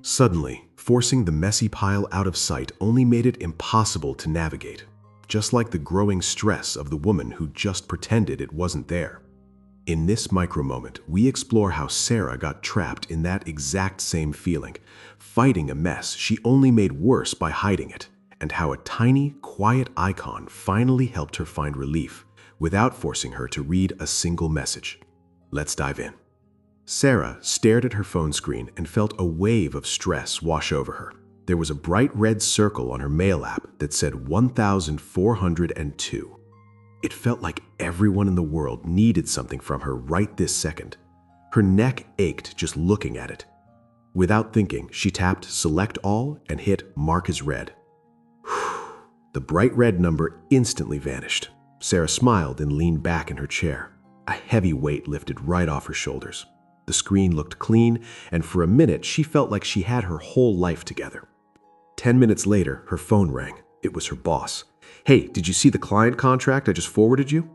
Suddenly, forcing the messy pile out of sight only made it impossible to navigate, just like the growing stress of the woman who just pretended it wasn't there. In this micro-moment, we explore how Sarah got trapped in that exact same feeling, fighting a mess she only made worse by hiding it, and how a tiny, quiet icon finally helped her find relief without forcing her to read a single message. Let's dive in. Sarah stared at her phone screen and felt a wave of stress wash over her. There was a bright red circle on her mail app that said 1402. It felt like everyone in the world needed something from her right this second. Her neck ached just looking at it. Without thinking, she tapped Select All and hit Mark as Read. The bright red number instantly vanished. Sarah smiled and leaned back in her chair. A heavy weight lifted right off her shoulders. The screen looked clean, and for a minute she felt like she had her whole life together. 10 minutes later, her phone rang. It was her boss. "Hey, did you see the client contract I just forwarded you?"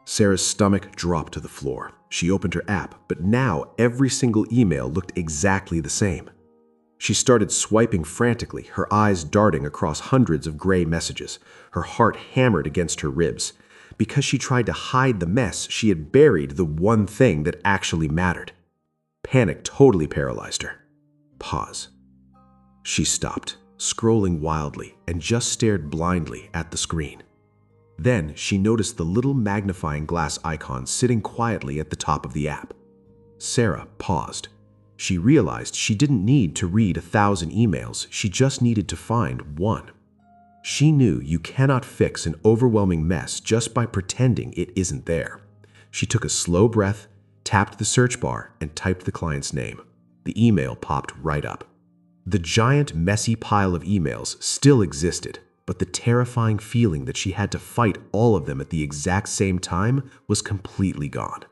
Sarah's stomach dropped to the floor. She opened her app, but now every single email looked exactly the same. She started swiping frantically, her eyes darting across hundreds of gray messages. Her heart hammered against her ribs. Because she tried to hide the mess, she had buried the one thing that actually mattered. Panic totally paralyzed her. Pause. She stopped, scrolling wildly, and just stared blindly at the screen. Then she noticed the little magnifying glass icon sitting quietly at the top of the app. Sarah paused. She realized she didn't need to read 1,000 emails, she just needed to find one. She knew you cannot fix an overwhelming mess just by pretending it isn't there. She took a slow breath, tapped the search bar, and typed the client's name. The email popped right up. The giant, messy pile of emails still existed, but the terrifying feeling that she had to fight all of them at the exact same time was completely gone.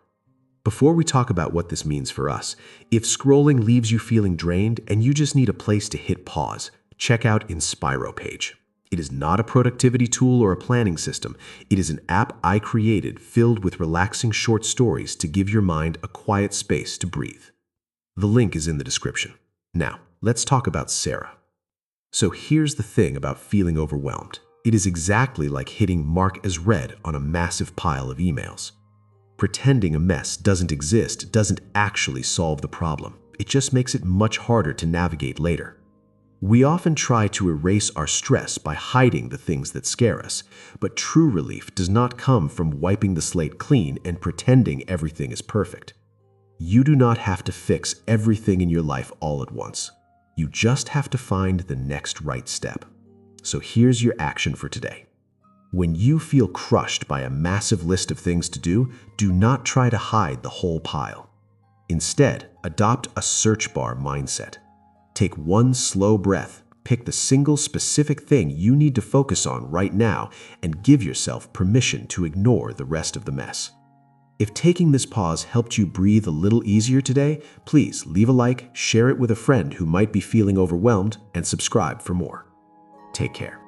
Before we talk about what this means for us, if scrolling leaves you feeling drained and you just need a place to hit pause, check out Inspiropage. It is not a productivity tool or a planning system. It is an app I created filled with relaxing short stories to give your mind a quiet space to breathe. The link is in the description. Now, let's talk about Sarah. So here's the thing about feeling overwhelmed. It is exactly like hitting Mark as Read on a massive pile of emails. Pretending a mess doesn't exist doesn't actually solve the problem. It just makes it much harder to navigate later. We often try to erase our stress by hiding the things that scare us, but true relief does not come from wiping the slate clean and pretending everything is perfect. You do not have to fix everything in your life all at once. You just have to find the next right step. So here's your action for today. When you feel crushed by a massive list of things to do, do not try to hide the whole pile. Instead, adopt a search bar mindset. Take one slow breath, pick the single specific thing you need to focus on right now, and give yourself permission to ignore the rest of the mess. If taking this pause helped you breathe a little easier today, please leave a like, share it with a friend who might be feeling overwhelmed, and subscribe for more. Take care.